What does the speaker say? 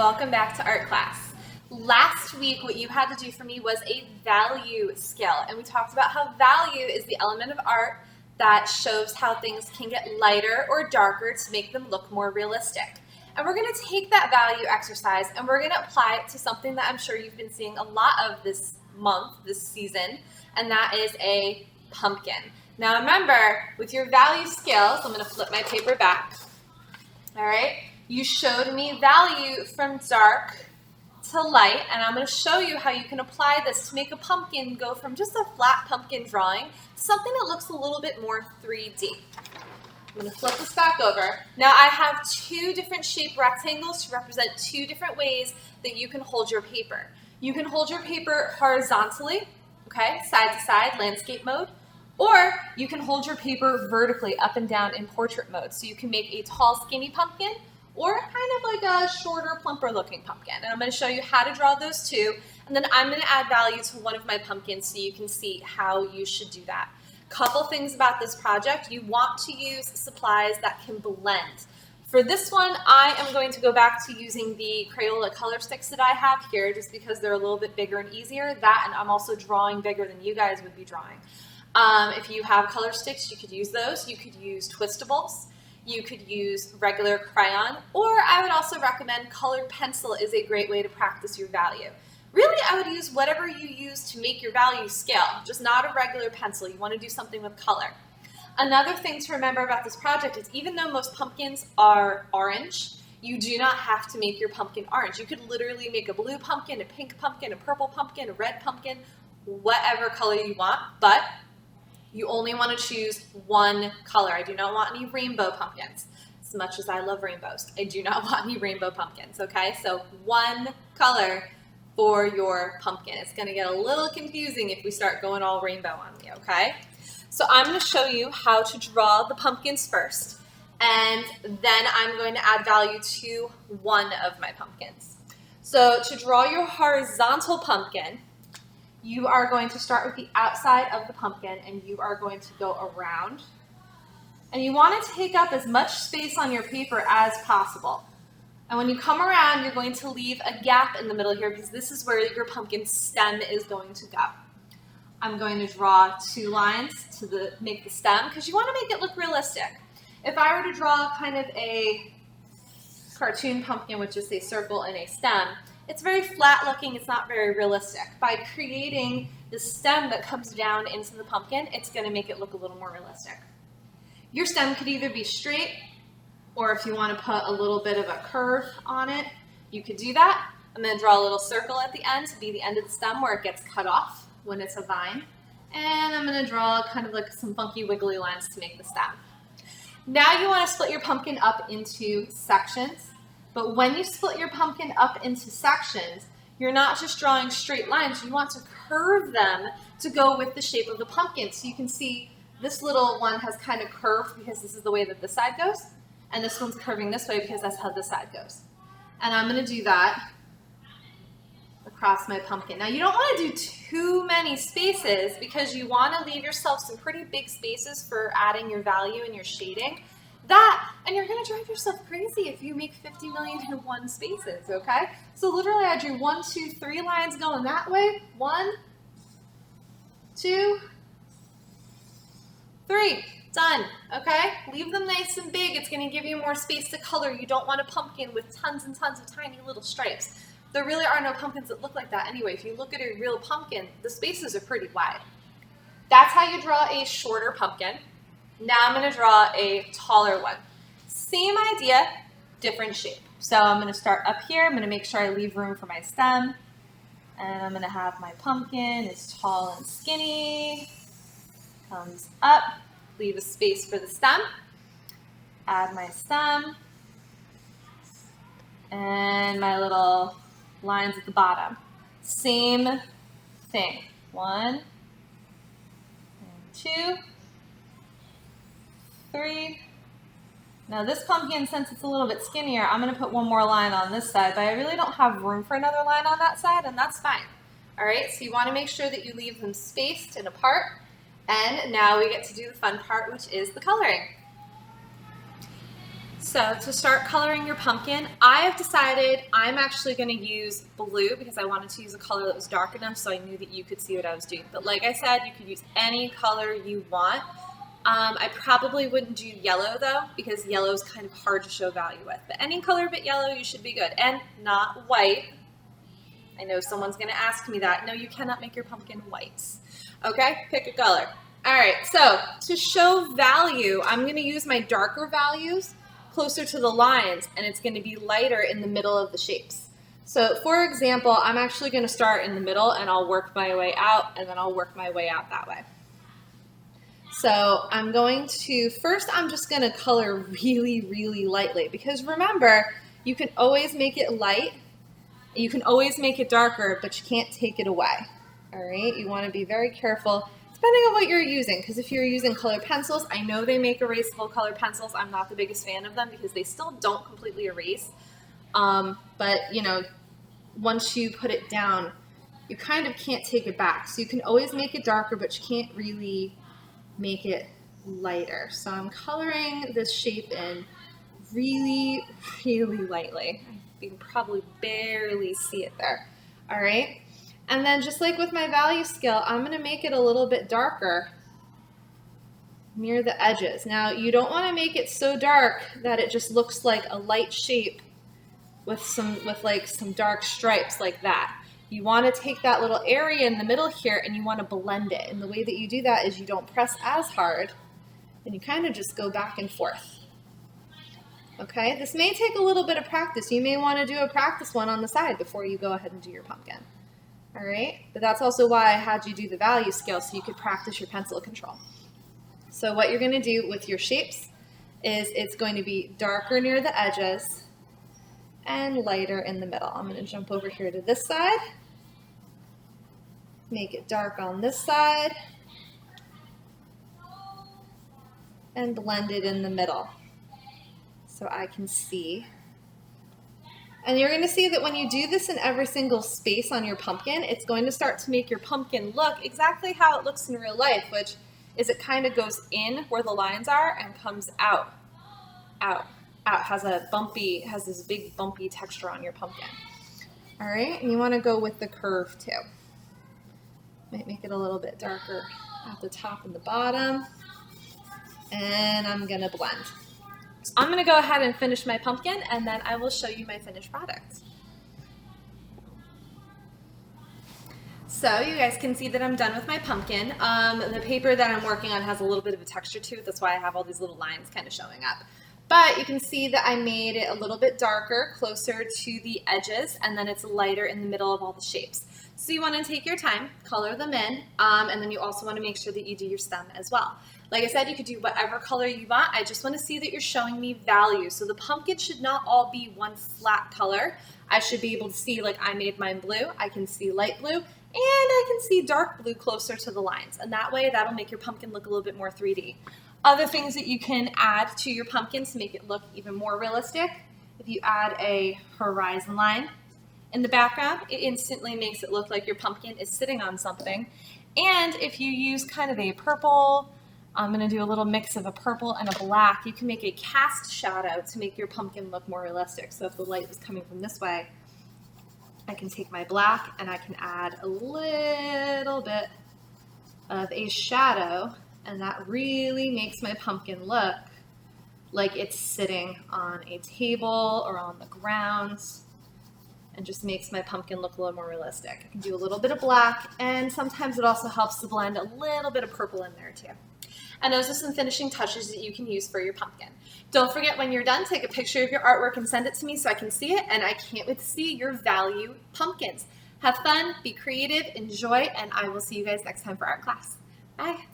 welcome back to art class. Last week, what you had to do for me was a value scale, and we talked about how value is the element of art that shows how things can get lighter or darker to make them look more realistic. And we're going to take that value exercise and we're going to apply it to something that I'm sure you've been seeing a lot of this month, this season, and that is a pumpkin. Now remember, with your value scales, I'm going to flip my paper back. All right, you showed me value from dark to light, and I'm going to show you how you can apply this to make a pumpkin go from just a flat pumpkin drawing to something that looks a little bit more 3D. I'm going to flip this back over. Now I have two different shaped rectangles to represent two different ways that you can hold your paper. You can hold your paper horizontally, okay, side to side, landscape mode, or you can hold your paper vertically up and down in portrait mode. So you can make a tall, skinny pumpkin or kind of like a shorter, plumper looking pumpkin. And I'm going to show you how to draw those two, and then I'm going to add value to one of my pumpkins so you can see how you should do that. Couple things about this project. You want to use supplies that can blend. For this one, I am going to go back to using the Crayola color sticks that I have here just because they're a little bit bigger and easier. That, and I'm also drawing bigger than you guys would be drawing. If you have color sticks, you could use those. You could use twistables. You could use regular crayon, or I would also recommend colored pencil is a great way to practice your value. Really, I would use whatever you use to make your value scale, just not a regular pencil. You want to do something with color. Another thing to remember about this project is even though most pumpkins are orange, you do not have to make your pumpkin orange. You could literally make a blue pumpkin, a pink pumpkin, a purple pumpkin, a red pumpkin, whatever color you want, but you only want to choose one color. I do not want any rainbow pumpkins. As much as I love rainbows, I do not want any rainbow pumpkins, okay? So one color for your pumpkin. It's going to get a little confusing if we start going all rainbow on me, okay? So I'm going to show you how to draw the pumpkins first, and then I'm going to add value to one of my pumpkins. So to draw your horizontal pumpkin, you are going to start with the outside of the pumpkin and you are going to go around. And you want to take up as much space on your paper as possible. And when you come around, you're going to leave a gap in the middle here because this is where your pumpkin stem is going to go. I'm going to draw two lines to make the stem because you want to make it look realistic. If I were to draw kind of a cartoon pumpkin with just a circle and a stem, it's very flat looking, it's not very realistic. By creating the stem that comes down into the pumpkin, it's going to make it look a little more realistic. Your stem could either be straight, or if you want to put a little bit of a curve on it, you could do that. I'm going to draw a little circle at the end to be the end of the stem where it gets cut off when it's a vine. And I'm going to draw kind of like some funky wiggly lines to make the stem. Now you want to split your pumpkin up into sections. But when you split your pumpkin up into sections, you're not just drawing straight lines. You want to curve them to go with the shape of the pumpkin. So you can see this little one has kind of curved because this is the way that this side goes. And this one's curving this way because that's how this side goes. And I'm going to do that across my pumpkin. Now you don't want to do too many spaces because you want to leave yourself some pretty big spaces for adding your value and your shading. And you're going to drive yourself crazy if you make 50 million in one spaces, okay? So literally I drew 1, 2, 3 lines going that way. 1, 2, 3. Done, okay? Leave them nice and big. It's going to give you more space to color. You don't want a pumpkin with tons and tons of tiny little stripes. There really are no pumpkins that look like that anyway. If you look at a real pumpkin, the spaces are pretty wide. That's how you draw a shorter pumpkin. Now I'm going to draw a taller one. Same idea, different shape. So I'm going to start up here. I'm going to make sure I leave room for my stem. And I'm going to have my pumpkin is tall and skinny. Comes up. Leave a space for the stem. Add my stem. And my little lines at the bottom. Same thing. 1 and 2. 3. Now this pumpkin, since it's a little bit skinnier, I'm going to put one more line on this side, but I really don't have room for another line on that side, and that's fine. All right, so you want to make sure that you leave them spaced and apart, and now we get to do the fun part, which is the coloring. So to start coloring your pumpkin, I have decided I'm actually going to use blue because I wanted to use a color that was dark enough so I knew that you could see what I was doing. But like I said, you could use any color you want. I probably wouldn't do yellow though because yellow is kind of hard to show value with. But any color but yellow, you should be good. And not white. I know someone's going to ask me that. No, you cannot make your pumpkin white. Okay, pick a color. All right, so to show value, I'm going to use my darker values closer to the lines, and it's going to be lighter in the middle of the shapes. So for example, I'm actually going to start in the middle and I'll work my way out, and then I'll work my way out that way. So I'm going to, first I'm just going to color really, really lightly because remember, you can always make it light, you can always make it darker, but you can't take it away. All right, you want to be very careful depending on what you're using, because if you're using colored pencils, I know they make erasable colored pencils. I'm not the biggest fan of them because they still don't completely erase. But you know, once you put it down, you kind of can't take it back. So you can always make it darker, but you can't really make it lighter. So I'm coloring this shape in really, really lightly. You can probably barely see it there. All right. And then just like with my value scale, I'm going to make it a little bit darker near the edges. Now, you don't want to make it so dark that it just looks like a light shape with some dark stripes like that. You want to take that little area in the middle here and you want to blend it. And the way that you do that is you don't press as hard and you kind of just go back and forth. Okay, this may take a little bit of practice. You may want to do a practice one on the side before you go ahead and do your pumpkin. All right, but that's also why I had you do the value scale so you could practice your pencil control. So what you're going to do with your shapes is it's going to be darker near the edges and lighter in the middle. I'm going to jump over here to this side, make it dark on this side, and blend it in the middle so I can see. And you're going to see that when you do this in every single space on your pumpkin, it's going to start to make your pumpkin look exactly how it looks in real life, which is it kind of goes in where the lines are and comes out, out, out. Has this big bumpy texture on your pumpkin. All right, and you want to go with the curve too. Might make it a little bit darker at the top and the bottom. And I'm going to blend. So I'm going to go ahead and finish my pumpkin, and then I will show you my finished product. So you guys can see that I'm done with my pumpkin. The paper that I'm working on has a little bit of a texture to it. That's why I have all these little lines kind of showing up. But you can see that I made it a little bit darker, closer to the edges, and then it's lighter in the middle of all the shapes. So you want to take your time, color them in, and then you also want to make sure that you do your stem as well. Like I said, you could do whatever color you want. I just want to see that you're showing me value. So the pumpkin should not all be one flat color. I should be able to see, like I made mine blue, I can see light blue, and I can see dark blue closer to the lines. And that way, that'll make your pumpkin look a little bit more 3D. Other things that you can add to your pumpkin to make it look even more realistic, if you add a horizon line in the background, it instantly makes it look like your pumpkin is sitting on something. And if you use kind of a purple, I'm going to do a little mix of a purple and a black, you can make a cast shadow to make your pumpkin look more realistic. So if the light was coming from this way, I can take my black and I can add a little bit of a shadow, and that really makes my pumpkin look like it's sitting on a table or on the ground, and just makes my pumpkin look a little more realistic. I can do a little bit of black, and sometimes it also helps to blend a little bit of purple in there too. And those are some finishing touches that you can use for your pumpkin. Don't forget, when you're done, take a picture of your artwork and send it to me so I can see it, and I can't wait to see your value pumpkins. Have fun, be creative, enjoy, and I will see you guys next time for art class. Bye.